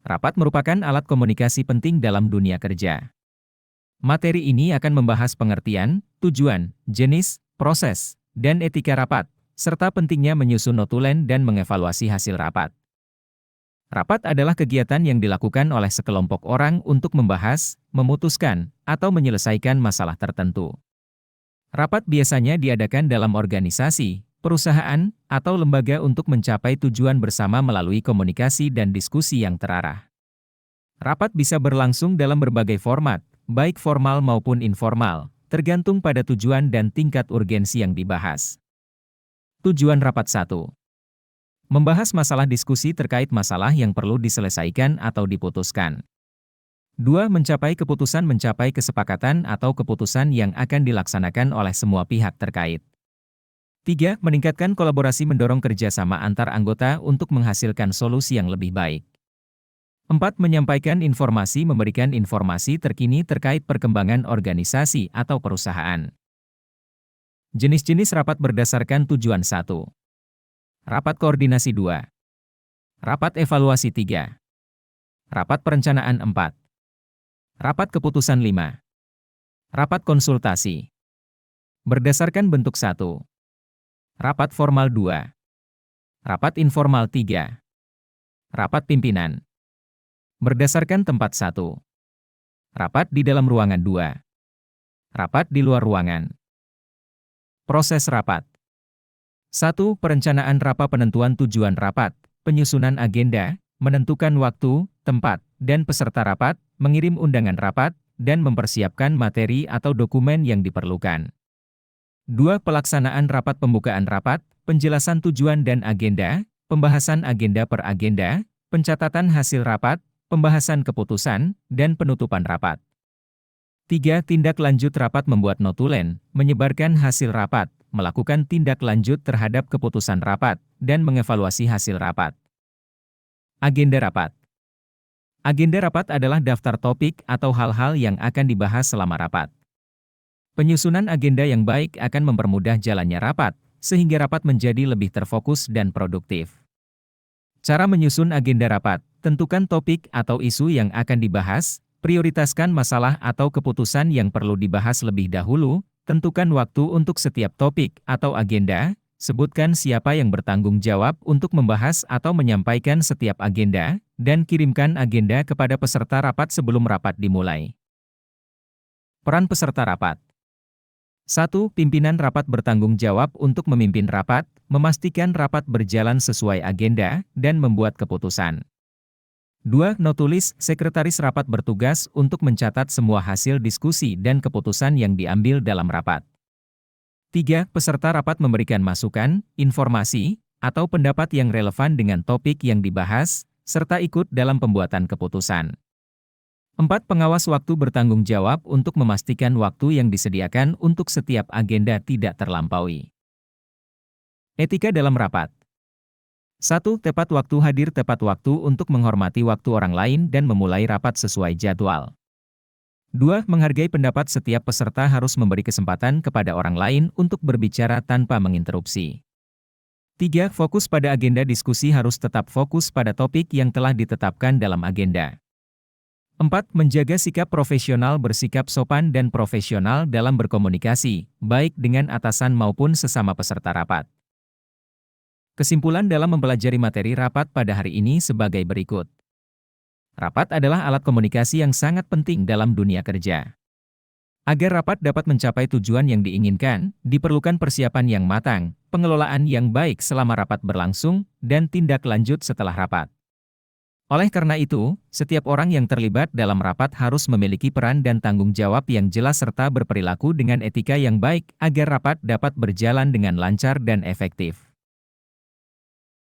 Rapat merupakan alat komunikasi penting dalam dunia kerja. Materi ini akan membahas pengertian, tujuan, jenis, proses, dan etika rapat, serta pentingnya menyusun notulen dan mengevaluasi hasil rapat. Rapat adalah kegiatan yang dilakukan oleh sekelompok orang untuk membahas, memutuskan, atau menyelesaikan masalah tertentu. Rapat biasanya diadakan dalam organisasi, perusahaan, atau lembaga untuk mencapai tujuan bersama melalui komunikasi dan diskusi yang terarah. Rapat bisa berlangsung dalam berbagai format, baik formal maupun informal, tergantung pada tujuan dan tingkat urgensi yang dibahas. Tujuan rapat 1. Membahas masalah, diskusi terkait masalah yang perlu diselesaikan atau diputuskan. 2. Mencapai keputusan, mencapai kesepakatan atau keputusan yang akan dilaksanakan oleh semua pihak terkait. 3. Meningkatkan kolaborasi, mendorong kerjasama antar anggota untuk menghasilkan solusi yang lebih baik. 4. Menyampaikan informasi, memberikan informasi terkini terkait perkembangan organisasi atau perusahaan. Jenis-jenis rapat berdasarkan tujuan 1. Rapat koordinasi 2. Rapat evaluasi 3. Rapat perencanaan 4. Rapat keputusan 5. Rapat konsultasi. Berdasarkan bentuk 1. Rapat formal 2. Rapat informal 3. Rapat pimpinan. Berdasarkan tempat 1. Rapat di dalam ruangan 2. Rapat di luar ruangan. Proses rapat. 1. Perencanaan rapat, penentuan tujuan rapat, penyusunan agenda, menentukan waktu, tempat, dan peserta rapat, mengirim undangan rapat, dan mempersiapkan materi atau dokumen yang diperlukan. 2. Pelaksanaan rapat, pembukaan rapat, penjelasan tujuan dan agenda, pembahasan agenda per agenda, pencatatan hasil rapat, pembahasan keputusan, dan penutupan rapat. 3. Tindak lanjut rapat, membuat notulen, menyebarkan hasil rapat, melakukan tindak lanjut terhadap keputusan rapat, dan mengevaluasi hasil rapat. Agenda rapat. Agenda rapat adalah daftar topik atau hal-hal yang akan dibahas selama rapat. Penyusunan agenda yang baik akan mempermudah jalannya rapat, sehingga rapat menjadi lebih terfokus dan produktif. Cara menyusun agenda rapat, tentukan topik atau isu yang akan dibahas, prioritaskan masalah atau keputusan yang perlu dibahas lebih dahulu, tentukan waktu untuk setiap topik atau agenda, sebutkan siapa yang bertanggung jawab untuk membahas atau menyampaikan setiap agenda, dan kirimkan agenda kepada peserta rapat sebelum rapat dimulai. Peran peserta rapat. 1. Pimpinan rapat bertanggung jawab untuk memimpin rapat, memastikan rapat berjalan sesuai agenda, dan membuat keputusan. 2. Notulis, sekretaris rapat bertugas untuk mencatat semua hasil diskusi dan keputusan yang diambil dalam rapat. 3. Peserta rapat memberikan masukan, informasi, atau pendapat yang relevan dengan topik yang dibahas, serta ikut dalam pembuatan keputusan. 4. Pengawas waktu bertanggung jawab untuk memastikan waktu yang disediakan untuk setiap agenda tidak terlampaui. Etika dalam rapat. 1. Tepat waktu, hadir tepat waktu untuk menghormati waktu orang lain dan memulai rapat sesuai jadwal. 2. Menghargai pendapat, setiap peserta harus memberi kesempatan kepada orang lain untuk berbicara tanpa menginterupsi. 3. Fokus pada agenda, diskusi harus tetap fokus pada topik yang telah ditetapkan dalam agenda. 4. Menjaga sikap profesional, bersikap sopan dan profesional dalam berkomunikasi, baik dengan atasan maupun sesama peserta rapat. Kesimpulan dalam mempelajari materi rapat pada hari ini sebagai berikut. Rapat adalah alat komunikasi yang sangat penting dalam dunia kerja. Agar rapat dapat mencapai tujuan yang diinginkan, diperlukan persiapan yang matang, pengelolaan yang baik selama rapat berlangsung, dan tindak lanjut setelah rapat. Oleh karena itu, setiap orang yang terlibat dalam rapat harus memiliki peran dan tanggung jawab yang jelas serta berperilaku dengan etika yang baik agar rapat dapat berjalan dengan lancar dan efektif.